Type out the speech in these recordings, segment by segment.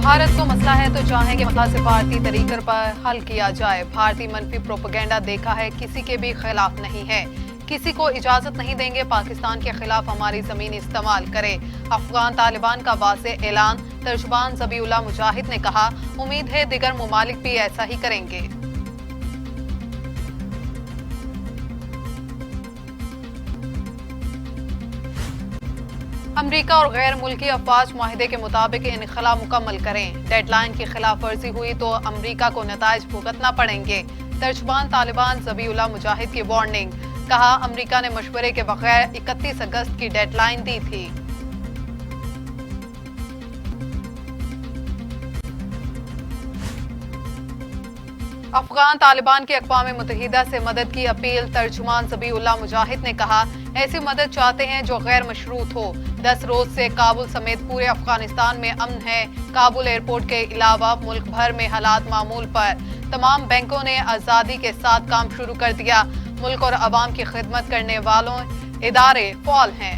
भारत को मसला है तो चाहें कि मसला सिफारती तरीके पर हल किया जाए। भारतीय मनफी प्रोपेगेंडा देखा है, किसी के भी खिलाफ नहीं है। किसी को इजाजत नहीं देंगे पाकिस्तान के खिलाफ हमारी जमीन इस्तेमाल करे। अफगान तालिबान का वाज़ेह ऐलान। तर्जुमान ज़बीउल्लाह मुजाहिद ने कहा, उम्मीद है दीगर मुमालिक भी ऐसा ही करेंगे। अमरीका और गैर मुल्की अफवाज मुआहिदे के मुताबिक इनखला मुकम्मल करें। डेडलाइन की खिलाफ वर्जी हुई तो अमरीका को नताइज भुगतना पड़ेंगे। तर्जुमान तालिबान ज़बीउल्लाह मुजाहिद की वार्निंग। कहा, अमरीका ने मशवरे के बगैर 31 अगस्त की डेडलाइन दी थी। अफगान तालिबान की अक़वाम मुत्तहिदा से मदद की अपील। तर्जुमान ज़बीउल्लाह मुजाहिद ने कहा, ऐसी मदद चाहते हैं जो गैर मशरूत हो। 10 रोज से काबुल समेत पूरे अफगानिस्तान में अमन है। काबुल एयरपोर्ट के अलावा मुल्क भर में हालात मामूल पर। तमाम बैंकों ने आज़ादी के साथ काम शुरू कर दिया। मुल्क और अवाम की खिदमत करने वालों इदारे फ़ाल हैं।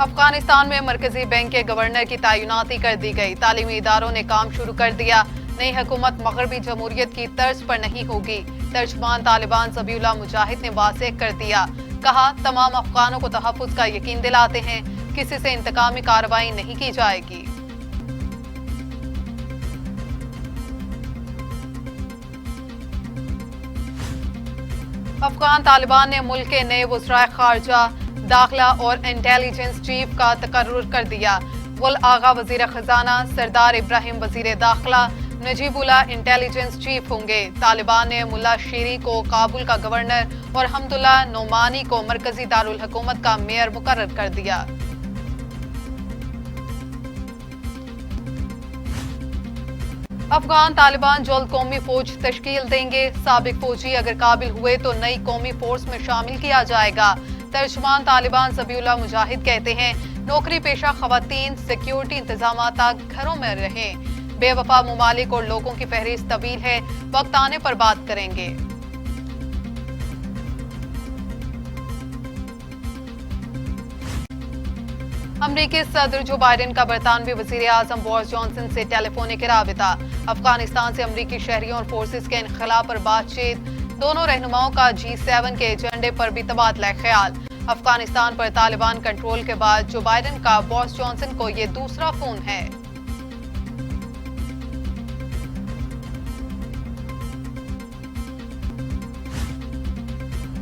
अफगानिस्तान में मरकजी बैंक के गवर्नर की तैनाती कर दी गई। तालीमी इदारों ने काम शुरू कर दिया। नई हुकूमत मगरबी जमहूरियत की तर्ज पर नहीं होगी। तर्जुमान तालिबान ज़बीउल्लाह मुजाहिद ने वाज़ेह कर दिया। कहा, तमाम अफगानों को तहफ़्फ़ुज़ का यकीन दिलाते हैं, किसी से इंतकामी कार्रवाई नहीं की जाएगी। अफगान तालिबान ने मुल्क के नए वज़राए ख़ारजा, दाखिला और इंटेलिजेंस चीफ का तकर्रुर कर दिया। गुल आगा वज़ीर ख़ज़ाना, सरदार इब्राहिम वज़ीर दाखिला, नजीबुल्लाह इंटेलिजेंस चीफ होंगे। तालिबान ने मुल्ला शीरी को काबुल का गवर्नर और हमदुल्लाह नोमानी को मरकजी दारुल हुकूमत का मेयर मुकर्रर कर दिया। अफगान तालिबान जल्द कौमी फौज तश्कील देंगे। साबिक फौजी अगर काबिल हुए तो नई कौमी फोर्स में शामिल किया जाएगा। तर्जुमान तालिबान ज़बीउल्लाह मुजाहिद कहते हैं, नौकरी पेशा ख़वातीन सिक्योरिटी इंतजाम तक घरों में रहें। बेवफा मुमालिक और लोगों की फहरिस्त तवील है, वक्त आने पर बात करेंगे। अमरीकी सदर जो बाइडेन का बरतानवी वज़ीर आज़म बोरिस जॉनसन से टेलीफोनिक राबिता। अफगानिस्तान से अमरीकी शहरियों और फोर्सेस के इनखला पर बातचीत। दोनों रहनुमाओं का G7 के एजेंडे पर भी तबादला ख्याल। अफगानिस्तान पर तालिबान कंट्रोल के बाद जो बाइडेन का बोरिस जॉनसन को ये दूसरा फोन है।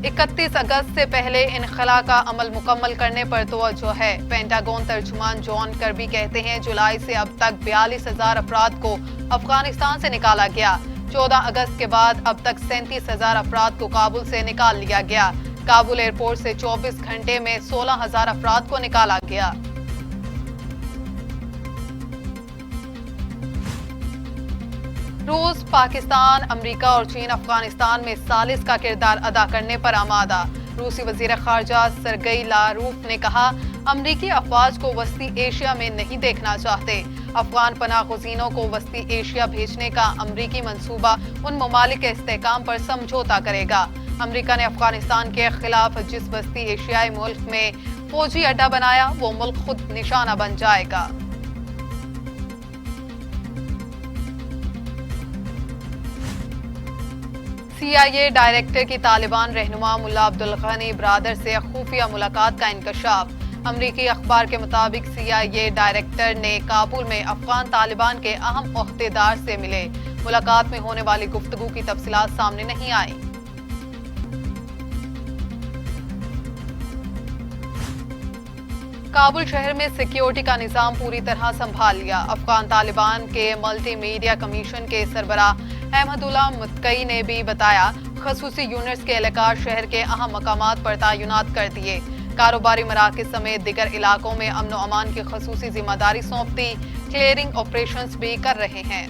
इकतीस अगस्त से पहले इनखला का अमल मुकम्मल करने पर तवज्जो है। पेंटागन तर्जुमान जॉन कर्बी कहते हैं, जुलाई से अब तक 42,000 अफराद को अफगानिस्तान से निकाला गया। 14 अगस्त के बाद अब तक 37,000 अफराद को काबुल से निकाल लिया गया। काबुल एयरपोर्ट से 24 घंटे में 16,000 अफराद को निकाला गया। रूस, पाकिस्तान, अमरीका और चीन अफगानिस्तान में सालिस का किरदार अदा करने पर आमादा। रूसी वजीर खारजा सरगई लारूफ ने कहा, अमरीकी अफवाज को वस्ती एशिया में नहीं देखना चाहते। अफगान पनाह गुज़ीनों को वस्ती एशिया भेजने का अमरीकी मंसूबा उन ममालिक के इस्तेहकाम पर समझौता करेगा। अमरीका ने अफगानिस्तान के खिलाफ जिस वस्ती एशियाई मुल्क में फौजी अड्डा बनाया, वो मुल्क खुद निशाना बन जाएगा। CIA डायरेक्टर की तालिबान रहनुमा मुल्ला अब्दुल गनी ब्रादर से खुफिया मुलाकात का इंकशाफ। अमरीकी अखबार के मुताबिक CIA डायरेक्टर ने काबुल में अफगान तालिबान के अहम ओहदेदार से मिले। मुलाकात में होने वाली गुफ्तगू की तफसीलात सामने नहीं आई। काबुल शहर में सिक्योरिटी का निजाम पूरी तरह संभाल लिया। अफगान तालिबान के मल्टी मीडिया कमीशन के सरबराह अहमदुल्लाह मुत्तकी ने भी बताया, खसूसी यूनिट्स के एहलकार शहर के अहम मकामात पर तैनात कर दिए। कारोबारी मराकज़ समेत दिगर इलाकों में अमन व अमान की खसूसी जिम्मेदारी सौंप दी। क्लियरिंग ऑपरेशंस भी कर रहे हैं।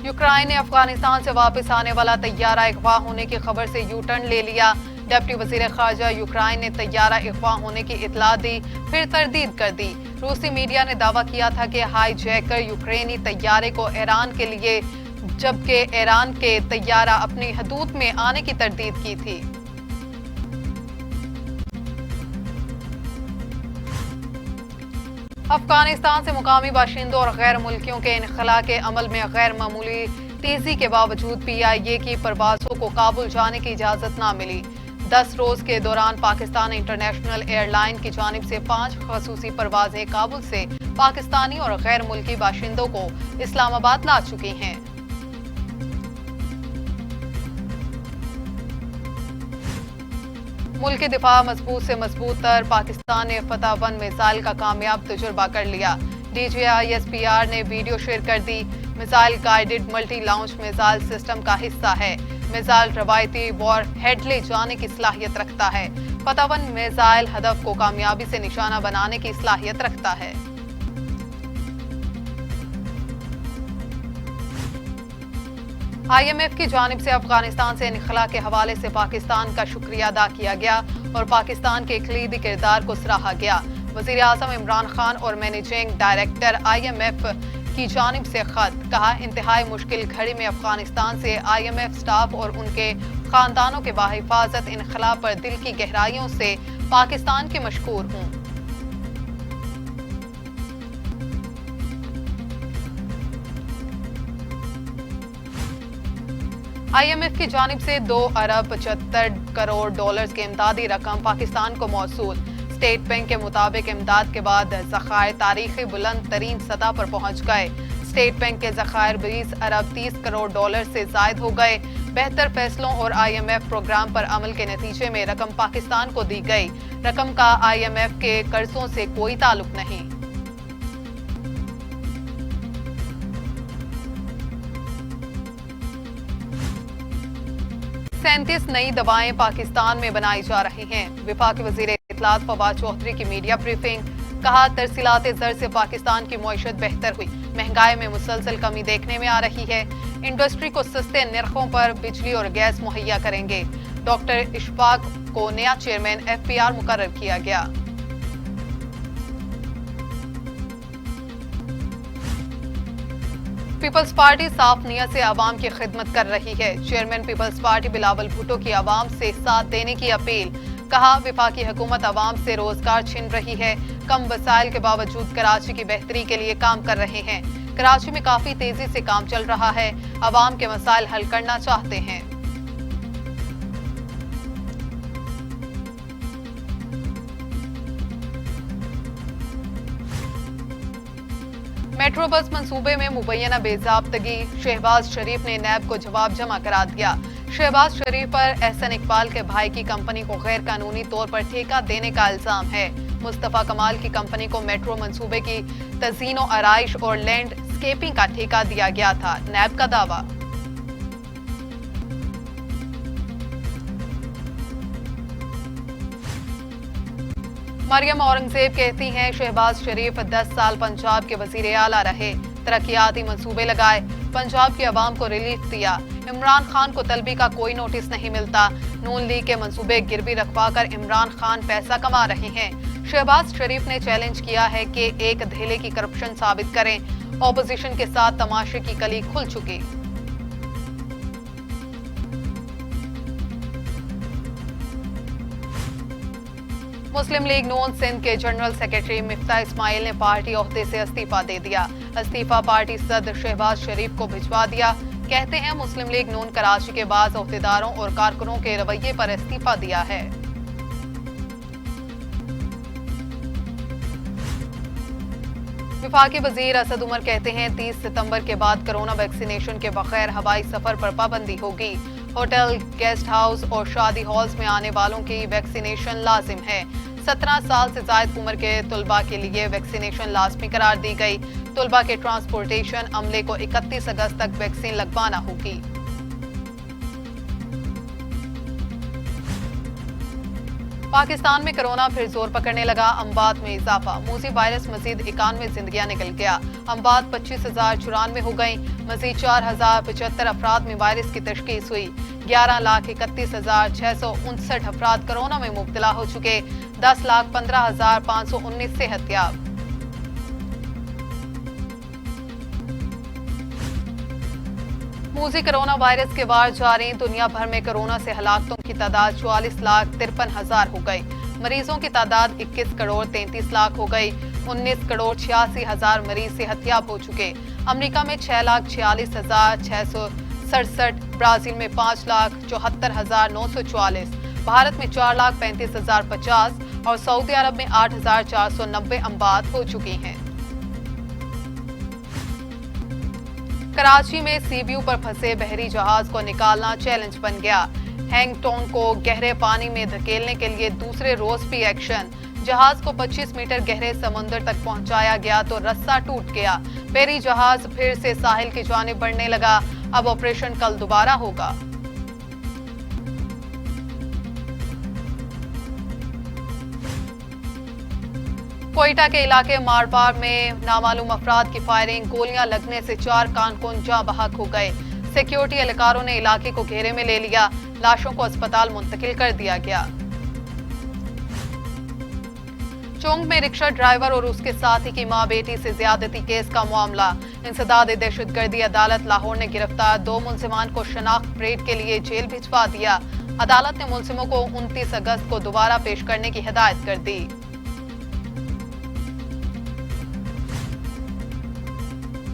यूक्रेन ने अफगानिस्तान से वापस आने वाला तैयारा अगवा होने की खबर से यू टर्न ले लिया। डिप्टी वजीर खारजा यूक्रेन ने तैयारा अगवा होने की इतला दी, फिर तरदीद कर दी। रूसी मीडिया ने दावा किया था कि हाई जैकर यूक्रेनी तैयारे को ईरान के लिए जबकि ईरान के तैयारा अपनी हदूद में आने की तरदीद की थी। अफगानिस्तान से मुकामी बाशिंदों और गैर मुल्कियों के इनखला के अमल में गैर मामूली तेजी के बावजूद PIA की परवाजों को काबुल जाने की इजाजत न मिली। 10 रोज के दौरान पाकिस्तान इंटरनेशनल एयरलाइन की जानिब से 5 खसूसी परवाजें काबुल से पाकिस्तानी और गैर मुल्की बाशिंदों को इस्लामाबाद ला चुकी हैं। मुल्क के दिफा मजबूत से मजबूत तर, पाकिस्तान ने फतह 1 मिसाइल का कामयाब तजुर्बा कर लिया। DJI-SPR ने वीडियो शेयर कर दी। Missile guided multi launch missile system का हिस्सा है। मिसाइल रवायती वॉर हेड ले जाने की सलाहियत रखता है। फतह 1 मिसाइल हदफ को कामयाबी से निशाना बनाने की सलाहियत रखता है। IMF की जानिब से अफगानिस्तान से इनखला के हवाले से पाकिस्तान का शुक्रिया अदा किया गया और पाकिस्तान के कलीदी किरदार को सराहा गया। वज़ीर आज़म इमरान खान और मैनेजिंग डायरेक्टर IMF की जानिब से खत, कहा इंतहाई मुश्किल घड़ी में अफगानिस्तान से IMF स्टाफ और उनके खानदानों के बाहिफाजत इनखला पर दिल की गहराइयों से पाकिस्तान के मशकूर हूँ। IMF की जानिब से 2 अरब 75 करोड़ डॉलर्स की इमदादी रकम पाकिस्तान को मौसूल। स्टेट बैंक के मुताबिक इमदाद के बाद ज़खायर तारीखी बुलंद तरीन सतह पर पहुंच गए। स्टेट बैंक के ज़खायर 20 अरब 30 करोड़ डॉलर से जायद हो गए। बेहतर फैसलों और IMF प्रोग्राम पर अमल के नतीजे में रकम पाकिस्तान को दी गई। रकम का IMF के कर्जों से कोई ताल्लुक नहीं। सैंतीस नई दवाएं पाकिस्तान में बनाई जा रही हैं। वफाक वजीर इत्तलात फवाद चौधरी की मीडिया ब्रीफिंग, कहा तरसीलात ज़र से पाकिस्तान की मईशत बेहतर हुई। महंगाई में मुसलसल कमी देखने में आ रही है। इंडस्ट्री को सस्ते निर्खों पर बिजली और गैस मुहैया करेंगे। डॉक्टर इशफाक को नया चेयरमैन FPR मुकर्रर किया गया। पीपल्स पार्टी साफ नियत से आवाम की खिदमत कर रही है। चेयरमैन पीपल्स पार्टी बिलावल भुट्टो की आवाम से साथ देने की अपील, कहा वफाकी हुकूमत आवाम से रोजगार छीन रही है। कम वसाइल के बावजूद कराची की बेहतरी के लिए काम कर रहे हैं। कराची में काफी तेजी से काम चल रहा है। आवाम के मसाइल हल करना चाहते हैं। मेट्रो बस मंसूबे में मुबैना बेजाब्तगी, शहबाज शरीफ ने नैब को जवाब जमा करा दिया। शहबाज शरीफ पर एहसन इकबाल के भाई की कंपनी को गैर कानूनी तौर पर ठेका देने का इल्जाम है। मुस्तफा कमाल की कंपनी को मेट्रो मंसूबे की तज़ीनो आराइश और लैंडस्केपिंग का ठेका दिया गया था, नैब का दावा। मरियम औरंगजेब कहती हैं शहबाज शरीफ 10 साल पंजाब के वजीर आला रहे, तरक्याती मंसूबे लगाए, पंजाब की आवाम को रिलीफ दिया। इमरान खान को तलबी का कोई नोटिस नहीं मिलता। नून लीग के मंसूबे गिरवी रखवा कर इमरान खान पैसा कमा रहे हैं। शहबाज शरीफ ने चैलेंज किया है कि एक धेले की करप्शन साबित करें। ऑपोजिशन के साथ तमाशे की कली खुल चुकी। मुस्लिम लीग नून सिंध के जनरल सेक्रेटरी मिफ्ता इस्माइल ने पार्टी ओहदे से इस्तीफा दे दिया। इस्तीफा पार्टी सदर शहबाज शरीफ को भिजवा दिया। कहते हैं मुस्लिम लीग नून कराची के बाद ओहदेदारों और कारकुनों के रवैये पर इस्तीफा दिया है। वफाकी वजीर असद उमर कहते हैं 30 सितंबर के बाद कोरोना वैक्सीनेशन के बगैर हवाई सफर पर पाबंदी होगी। होटल, गेस्ट हाउस और शादी हॉल्स में आने वालों की वैक्सीनेशन लाजिम है। 17 साल से जायद उम्र के तुलबा के लिए वैक्सीनेशन लाजमी करार दी गई। तुलबा के ट्रांसपोर्टेशन अमले को 31 अगस्त तक वैक्सीन लगवाना होगी। पाकिस्तान में कोरोना फिर जोर पकड़ने लगा। अम्बात में इजाफा, मूसी वायरस मजीद 91 जिंदगियां निकल गया। अम्बात 25,094 हो गई। मजीद 4,075 अफराद में वायरस की तशखीस हुई। 11,31,659 अफराद कोरोना में मुब्तला हो चुके। 10,15,519 सेहतयाब। موزی کرونا وائرس کے وار جاری، دنیا بھر میں کرونا سے ہلاکتوں کی تعداد 44,53,000 ہو گئی۔ مریضوں کی تعداد 21,33,00,000 ہو گئی۔ 19,86,000 مریض صحت یاب ہو چکے۔ امریکہ میں 6,46,667، برازیل میں 5,74,944، بھارت میں 4,35,050 اور سعودی عرب میں 8,490 اموات ہو چکی ہیں۔ کراچی میں سی ویو پر پھنسے بحری جہاز کو نکالنا چیلنج بن گیا۔ ہینگ ٹونگ کو گہرے پانی میں دھکیلنے کے لیے دوسرے روز بھی ایکشن۔ جہاز کو 25 میٹر گہرے سمندر تک پہنچایا گیا تو رسہ ٹوٹ گیا۔ بحری جہاز پھر سے ساحل کی جانب بڑھنے لگا۔ اب آپریشن کل دوبارہ ہوگا۔ کوئٹہ کے علاقے مارپار میں نامعلوم افراد کی فائرنگ، گولیاں لگنے سے 4 کارکن جاں بحق ہو گئے۔ سیکیورٹی اہلکاروں نے علاقے کو گھیرے میں لے لیا، لاشوں کو اسپتال منتقل کر دیا گیا۔ چونگ میں رکشہ ڈرائیور اور اس کے ساتھی کی ماں بیٹی سے زیادتی کیس کا معاملہ، انسداد دہشت گردی، عدالت لاہور نے گرفتار 2 ملزمان کو شناخت پریڈ کے لیے جیل بھجوا دیا۔ عدالت نے ملزموں کو 29 اگست کو دوبارہ پیش کرنے کی ہدایت کر دی۔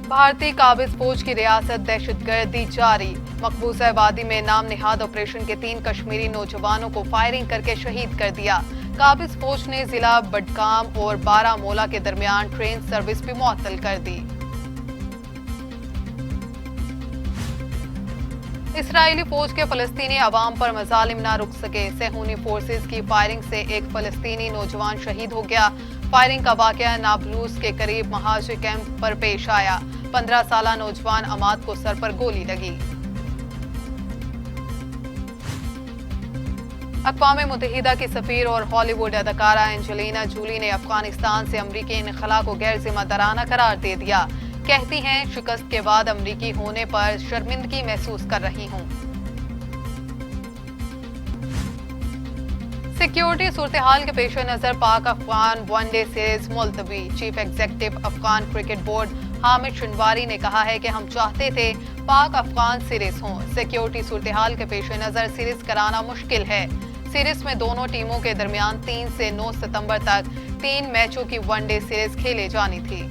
بھارتی قابض فوج کی ریاست دہشت گردی جاری، مقبوضہ وادی میں نام نہاد آپریشن کے 3 کشمیری نوجوانوں کو فائرنگ کر کے شہید کر دیا۔ قابض فوج نے ضلع بڈگام اور بارہ مولہ کے درمیان ٹرین سروس بھی معطل کر دی۔ اسرائیلی فوج کے فلسطینی عوام پر مظالم نہ رک سکے، صہیونی فورسز کی فائرنگ سے ایک فلسطینی نوجوان شہید ہو گیا۔ فائرنگ کا واقعہ نابلوس کے قریب مہاجر کیمپ پر پیش آیا۔ 15 سالہ نوجوان عماد کو سر پر گولی لگی۔ اقوام متحدہ کی سفیر اور ہالی ووڈ اداکارہ اینجلینا جولی نے افغانستان سے امریکی انخلا کو غیر ذمہ دارانہ قرار دے دیا۔ کہتی ہیں شکست کے بعد امریکی ہونے پر شرمندگی محسوس کر رہی ہوں۔ سیکیورٹی صورتحال کے پیش نظر Pak Afghan one day series ملتوی، chief executive Afghan cricket board Hamid Shinwari نے کہا ہے کہ ہم چاہتے تھے پاک افغان سیریز ہوں۔ سیکیورٹی صورتحال کے پیش نظر سیریز کرانا مشکل ہے۔ سیریز میں دونوں ٹیموں کے درمیان 3 سے 9 ستمبر تک 3 میچوں کی ون ڈے سیریز کھیلے جانی تھی۔